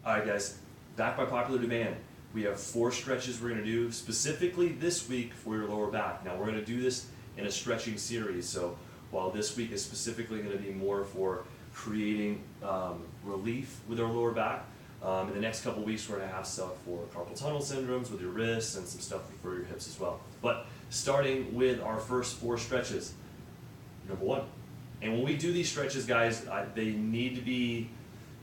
Alright guys, back by popular demand. We have 4 stretches we're going to do specifically this week for your lower back. Now we're going to do this in a stretching series, so while this week is specifically going to be more for creating relief with our lower back, in the next couple weeks we're going to have stuff for carpal tunnel syndromes with your wrists and some stuff for your hips as well. But starting with our first 4 stretches, number 1. And when we do these stretches, guys, they need to be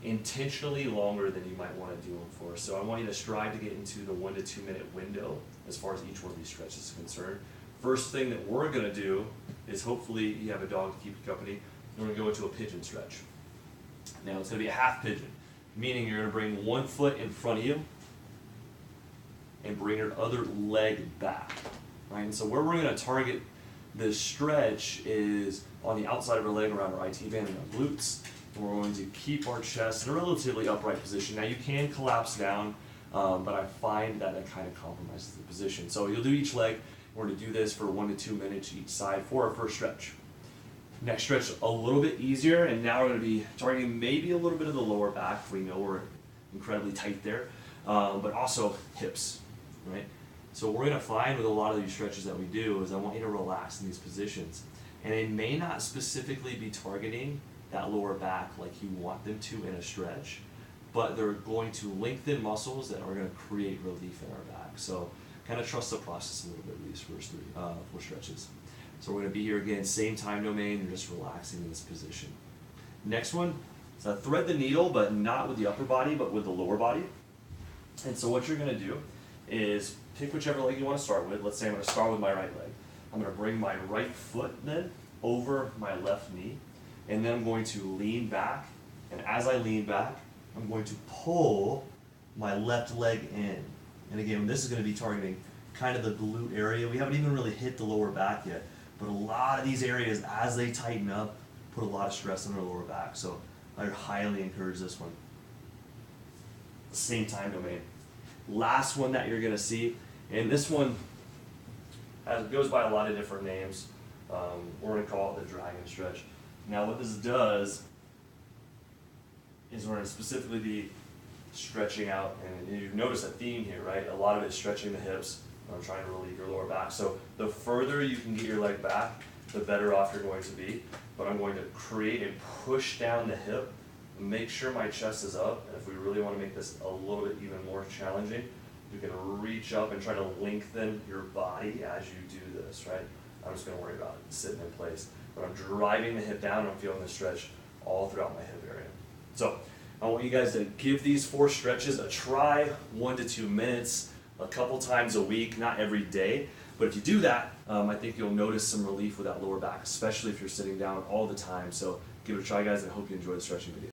intentionally longer than you might want to do them for. So I want you to strive to get into the 1 to 2 minute window as far as each one of these stretches is concerned. First thing that we're going to do is, hopefully you have a dog to keep you company, we're going to go into a pigeon stretch. Now it's going to be a half pigeon, meaning you're going to bring one foot in front of you and bring your other leg back. Right? And so where we're going to target this stretch is on the outside of our leg around our IT band and our glutes. And we're going to keep our chest in a relatively upright position. Now you can collapse down, but I find that kind of compromises the position. So you'll do each leg. We're going to do this for 1 to 2 minutes each side for our first stretch. Next stretch, a little bit easier, and now we're going to be targeting maybe a little bit of the lower back. We know we're incredibly tight there, but also hips, right? So what we're going to find with a lot of these stretches that we do is I want you to relax in these positions. And they may not specifically be targeting that lower back like you want them to in a stretch, but they're going to lengthen muscles that are going to create relief in our back. So kind of trust the process a little bit with these first 4 stretches. So we're going to be here again, same time domain, you're just relaxing in this position. Next one is thread the needle, but not with the upper body, but with the lower body. And so what you're going to do is pick whichever leg you want to start with. Let's say I'm going to start with my right leg. I'm going to bring my right foot then over my left knee, and then I'm going to lean back, and as I lean back, I'm going to pull my left leg in. And again, this is going to be targeting kind of the glute area. We haven't even really hit the lower back yet, but a lot of these areas, as they tighten up, put a lot of stress on our lower back. So I highly encourage this one. Same time domain. Last one that you're going to see, and this one goes by a lot of different names. We're going to call it the dragon stretch. Now what this does is we're going to specifically be stretching out, and you've noticed a theme here, right? A lot of it is stretching the hips. I'm trying to relieve your lower back. So the further you can get your leg back, the better off you're going to be. But I'm going to create and push down the hip, make sure my chest is up, and if we really want to make this a little bit even more challenging, you can reach up and try to lengthen your body as you do this, right? I'm just going to worry about it sitting in place. But I'm driving the hip down and I'm feeling the stretch all throughout my hip area. So I want you guys to give these 4 stretches a try, 1 to 2 minutes, a couple times a week, not every day. But if you do that, I think you'll notice some relief with that lower back, especially if you're sitting down all the time. So give it a try, guys, and I hope you enjoy the stretching video.